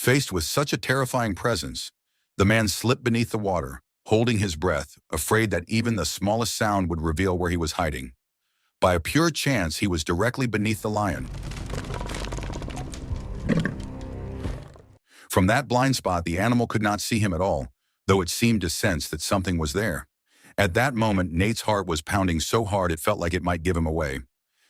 Faced with such a terrifying presence, the man slipped beneath the water, holding his breath, afraid that even the smallest sound would reveal where he was hiding. By a pure chance, he was directly beneath the lion. From that blind spot, the animal could not see him at all, though it seemed to sense that something was there. At that moment, Nate's heart was pounding so hard it felt like it might give him away.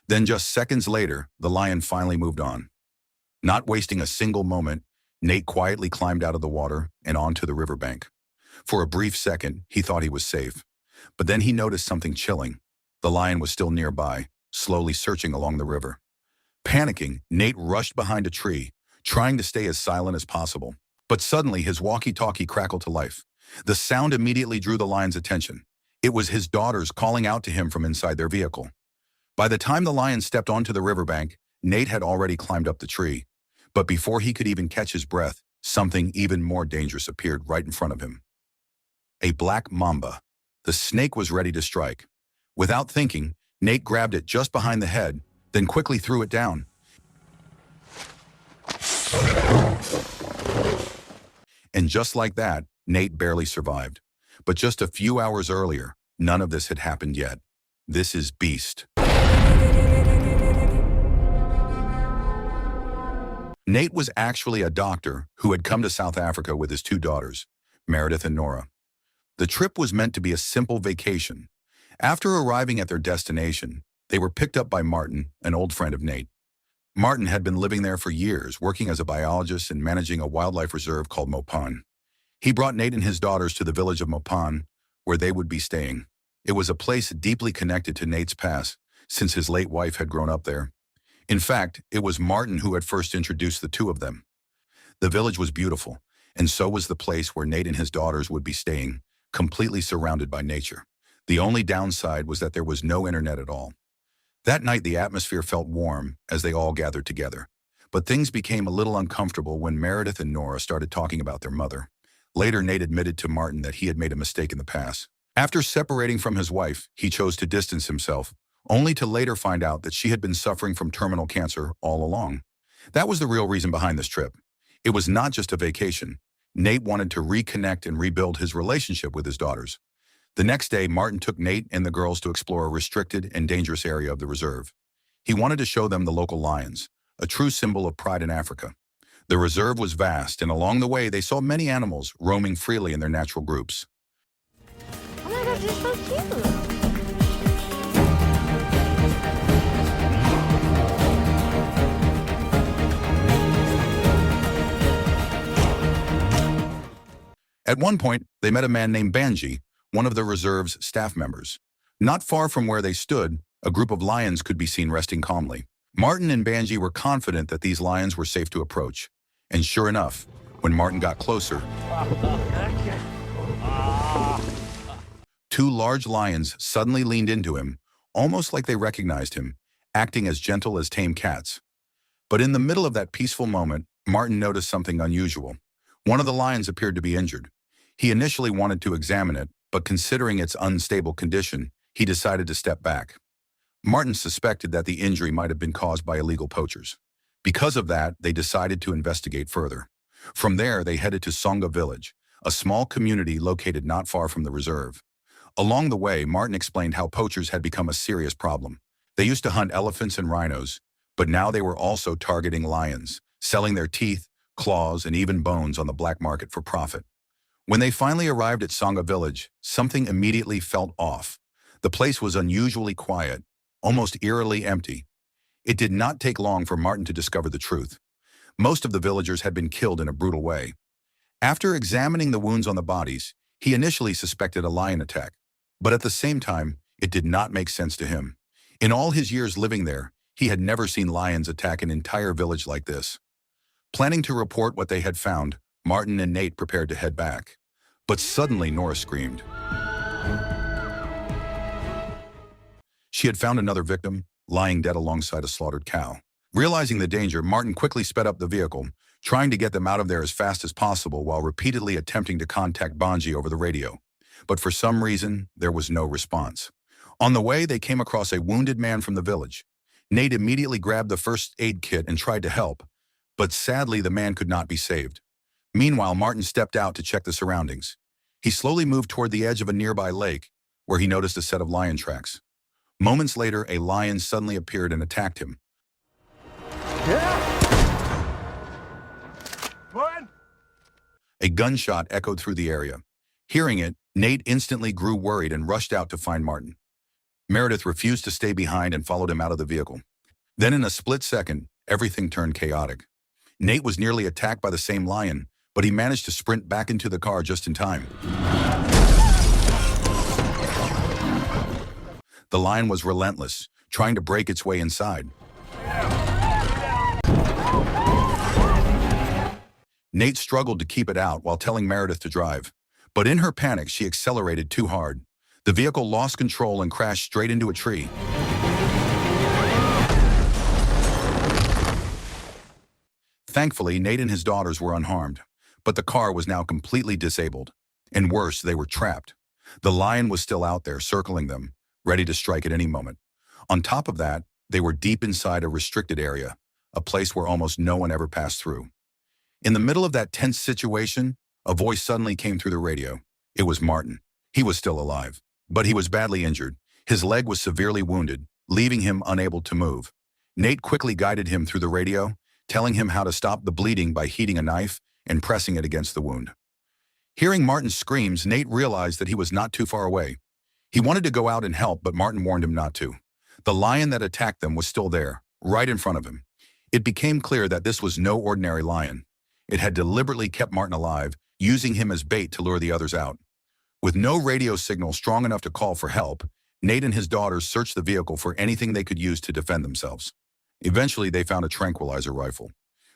Then just seconds later, the lion finally moved on. Not wasting a single moment, Nate quietly climbed out of the water and onto the riverbank. For a brief second, he thought he was safe. But then he noticed something chilling. The lion was still nearby, slowly searching along the river. Panicking, Nate rushed behind a tree, trying to stay as silent as possible. But suddenly, his walkie-talkie crackled to life. The sound immediately drew the lion's attention. It was his daughters calling out to him from inside their vehicle. By the time the lion stepped onto the riverbank, Nate had already climbed up the tree. But before he could even catch his breath, something even more dangerous appeared right in front of him. A black mamba. The snake was ready to strike. Without thinking, Nate grabbed it just behind the head, then quickly threw it down. And just like that, Nate barely survived. But just a few hours earlier, none of this had happened yet. This is Beast. Nate was actually a doctor who had come to South Africa with his two daughters, Meredith and Nora. The trip was meant to be a simple vacation. After arriving at their destination, they were picked up by Martin, an old friend of Nate. Martin had been living there for years, working as a biologist and managing a wildlife reserve called Mopan. He brought Nate and his daughters to the village of Mopan, where they would be staying. It was a place deeply connected to Nate's past, since his late wife had grown up there. In fact, it was Martin who had first introduced the two of them. The village was beautiful, and so was the place where Nate and his daughters would be staying, completely surrounded by nature. The only downside was that there was no internet at all. That night, the atmosphere felt warm as they all gathered together. But things became a little uncomfortable when Meredith and Nora started talking about their mother. Later, Nate admitted to Martin that he had made a mistake in the past. After separating from his wife, he chose to distance himself, only to later find out that she had been suffering from terminal cancer all along. That was the real reason behind this trip. It was not just a vacation. Nate wanted to reconnect and rebuild his relationship with his daughters. The next day, Martin took Nate and the girls to explore a restricted and dangerous area of the reserve. He wanted to show them the local lions, a true symbol of pride in Africa. The reserve was vast, and along the way, they saw many animals roaming freely in their natural groups. Oh my gosh, you're so cute. At one point, they met a man named Banji, one of the reserve's staff members. Not far from where they stood, a group of lions could be seen resting calmly. Martin and Banji were confident that these lions were safe to approach. And sure enough, when Martin got closer, two large lions suddenly leaned into him, almost like they recognized him, acting as gentle as tame cats. But in the middle of that peaceful moment, Martin noticed something unusual. One of the lions appeared to be injured. He initially wanted to examine it, but considering its unstable condition, he decided to step back. Martin suspected that the injury might have been caused by illegal poachers. Because of that, they decided to investigate further. From there, they headed to Songa village, a small community located not far from the reserve. Along the way, Martin explained how poachers had become a serious problem. They used to hunt elephants and rhinos, but now they were also targeting lions, selling their teeth, claws, and even bones on the black market for profit. When they finally arrived at Songa village, something immediately felt off. The place was unusually quiet, almost eerily empty. It did not take long for Martin to discover the truth. Most of the villagers had been killed in a brutal way. After examining the wounds on the bodies, he initially suspected a lion attack. But at the same time, it did not make sense to him. In all his years living there, he had never seen lions attack an entire village like this. Planning to report what they had found, Martin and Nate prepared to head back. But suddenly Nora screamed. She had found another victim, lying dead alongside a slaughtered cow. Realizing the danger, Martin quickly sped up the vehicle, trying to get them out of there as fast as possible while repeatedly attempting to contact Banji over the radio. But for some reason, there was no response. On the way, they came across a wounded man from the village. Nate immediately grabbed the first aid kit and tried to help, but sadly the man could not be saved. Meanwhile, Martin stepped out to check the surroundings. He slowly moved toward the edge of a nearby lake, where he noticed a set of lion tracks. Moments later, a lion suddenly appeared and attacked him. Martin! A gunshot echoed through the area. Hearing it, Nate instantly grew worried and rushed out to find Martin. Meredith refused to stay behind and followed him out of the vehicle. Then in a split second, everything turned chaotic. Nate was nearly attacked by the same lion, but he managed to sprint back into the car just in time. The lion was relentless, trying to break its way inside. Nate struggled to keep it out while telling Meredith to drive. But in her panic, she accelerated too hard. The vehicle lost control and crashed straight into a tree. Thankfully, Nate and his daughters were unharmed, but the car was now completely disabled. And worse, they were trapped. The lion was still out there, circling them, ready to strike at any moment. On top of that, they were deep inside a restricted area, a place where almost no one ever passed through. In the middle of that tense situation, a voice suddenly came through the radio. It was Martin. He was still alive, but he was badly injured. His leg was severely wounded, leaving him unable to move. Nate quickly guided him through the radio, telling him how to stop the bleeding by heating a knife and pressing it against the wound. Hearing Martin's screams, Nate realized that he was not too far away. He wanted to go out and help, but Martin warned him not to. The lion that attacked them was still there, right in front of him. It became clear that this was no ordinary lion. It had deliberately kept Martin alive, using him as bait to lure the others out. With no radio signal strong enough to call for help, Nate and his daughters searched the vehicle for anything they could use to defend themselves. Eventually, they found a tranquilizer rifle.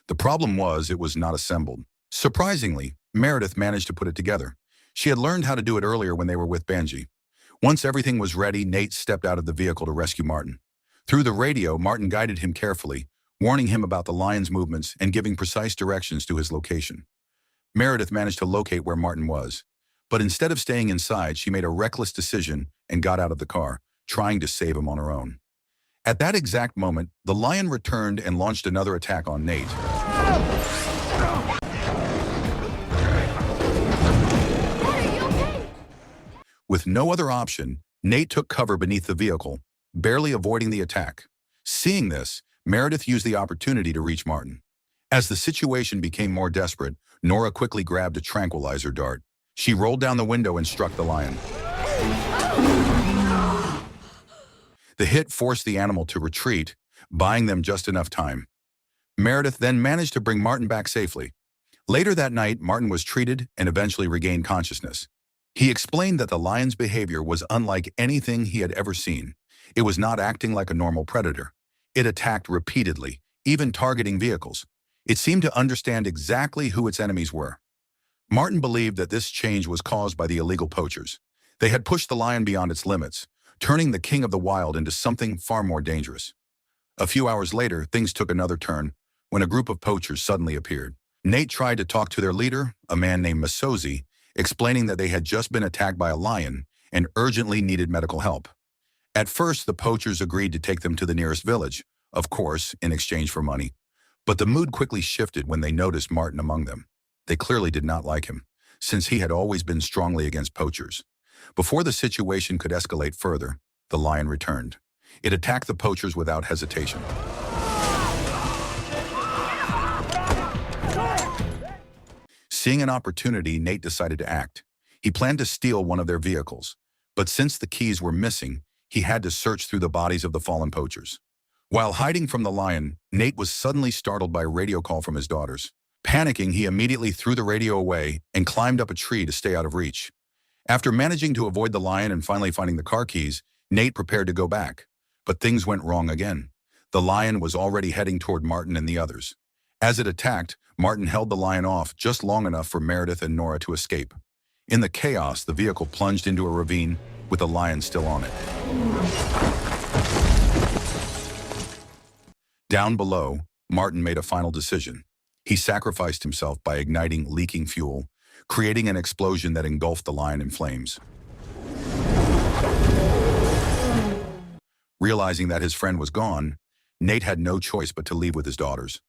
The problem was it was not assembled. Surprisingly, Meredith managed to put it together. She had learned how to do it earlier when they were with Benji. Once everything was ready, Nate stepped out of the vehicle to rescue Martin. Through the radio, Martin guided him carefully, warning him about the lion's movements and giving precise directions to his location. Meredith managed to locate where Martin was, but instead of staying inside, she made a reckless decision and got out of the car, trying to save him on her own. At that exact moment, the lion returned and launched another attack on Nate. With no other option, Nate took cover beneath the vehicle, barely avoiding the attack. Seeing this, Meredith used the opportunity to reach Martin. As the situation became more desperate, Nora quickly grabbed a tranquilizer dart. She rolled down the window and struck the lion. The hit forced the animal to retreat, buying them just enough time. Meredith then managed to bring Martin back safely. Later that night, Martin was treated and eventually regained consciousness. He explained that the lion's behavior was unlike anything he had ever seen. It was not acting like a normal predator. It attacked repeatedly, even targeting vehicles. It seemed to understand exactly who its enemies were. Martin believed that this change was caused by the illegal poachers. They had pushed the lion beyond its limits, turning the king of the wild into something far more dangerous. A few hours later, things took another turn when a group of poachers suddenly appeared. Nate tried to talk to their leader, a man named Masozi, explaining that they had just been attacked by a lion and urgently needed medical help. At first, the poachers agreed to take them to the nearest village, of course, in exchange for money. But the mood quickly shifted when they noticed Martin among them. They clearly did not like him, since he had always been strongly against poachers. Before the situation could escalate further, the lion returned. It attacked the poachers without hesitation. Seeing an opportunity, Nate decided to act. He planned to steal one of their vehicles, but since the keys were missing, he had to search through the bodies of the fallen poachers. While hiding from the lion, Nate was suddenly startled by a radio call from his daughters. Panicking, he immediately threw the radio away and climbed up a tree to stay out of reach. After managing to avoid the lion and finally finding the car keys, Nate prepared to go back. But things went wrong again. The lion was already heading toward Martin and the others. As it attacked, Martin held the lion off just long enough for Meredith and Nora to escape. In the chaos, the vehicle plunged into a ravine with the lion still on it. Down below, Martin made a final decision. He sacrificed himself by igniting leaking fuel, creating an explosion that engulfed the lion in flames. Realizing that his friend was gone, Nate had no choice but to leave with his daughters.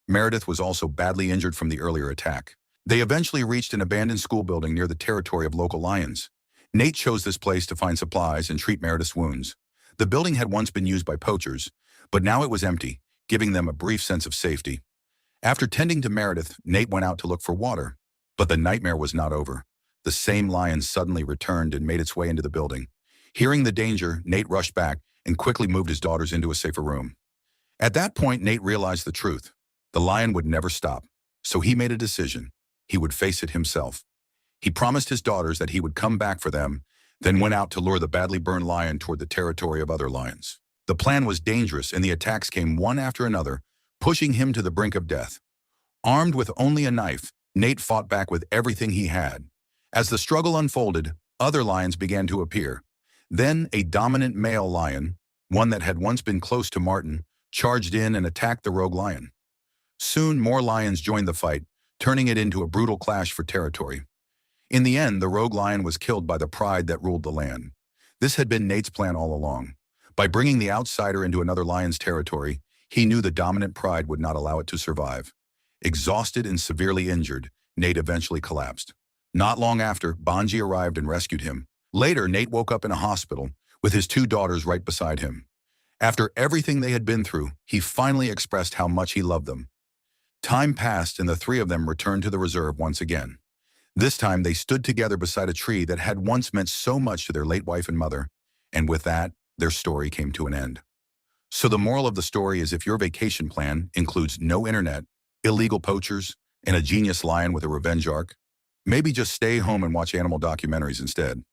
Meredith was also badly injured from the earlier attack. They eventually reached an abandoned school building near the territory of local lions. Nate chose this place to find supplies and treat Meredith's wounds. The building had once been used by poachers, but now it was empty, giving them a brief sense of safety. After tending to Meredith, Nate went out to look for water. But the nightmare was not over. The same lion suddenly returned and made its way into the building. Hearing the danger, Nate rushed back and quickly moved his daughters into a safer room. At that point, Nate realized the truth. The lion would never stop, so he made a decision. He would face it himself. He promised his daughters that he would come back for them, then went out to lure the badly burned lion toward the territory of other lions. The plan was dangerous, and the attacks came one after another, pushing him to the brink of death. Armed with only a knife, Nate fought back with everything he had. As the struggle unfolded, other lions began to appear. Then a dominant male lion, one that had once been close to Martin, charged in and attacked the rogue lion. Soon more lions joined the fight, turning it into a brutal clash for territory. In the end, the rogue lion was killed by the pride that ruled the land. This had been Nate's plan all along. By bringing the outsider into another lion's territory, he knew the dominant pride would not allow it to survive. Exhausted and severely injured, Nate eventually collapsed. Not long after, Bonji arrived and rescued him. Later, Nate woke up in a hospital with his two daughters right beside him. After everything they had been through, he finally expressed how much he loved them. Time passed and the three of them returned to the reserve once again. This time, they stood together beside a tree that had once meant so much to their late wife and mother, and with that, their story came to an end. So the moral of the story is, if your vacation plan includes no internet, illegal poachers, and a genius lion with a revenge arc, maybe just stay home and watch animal documentaries instead.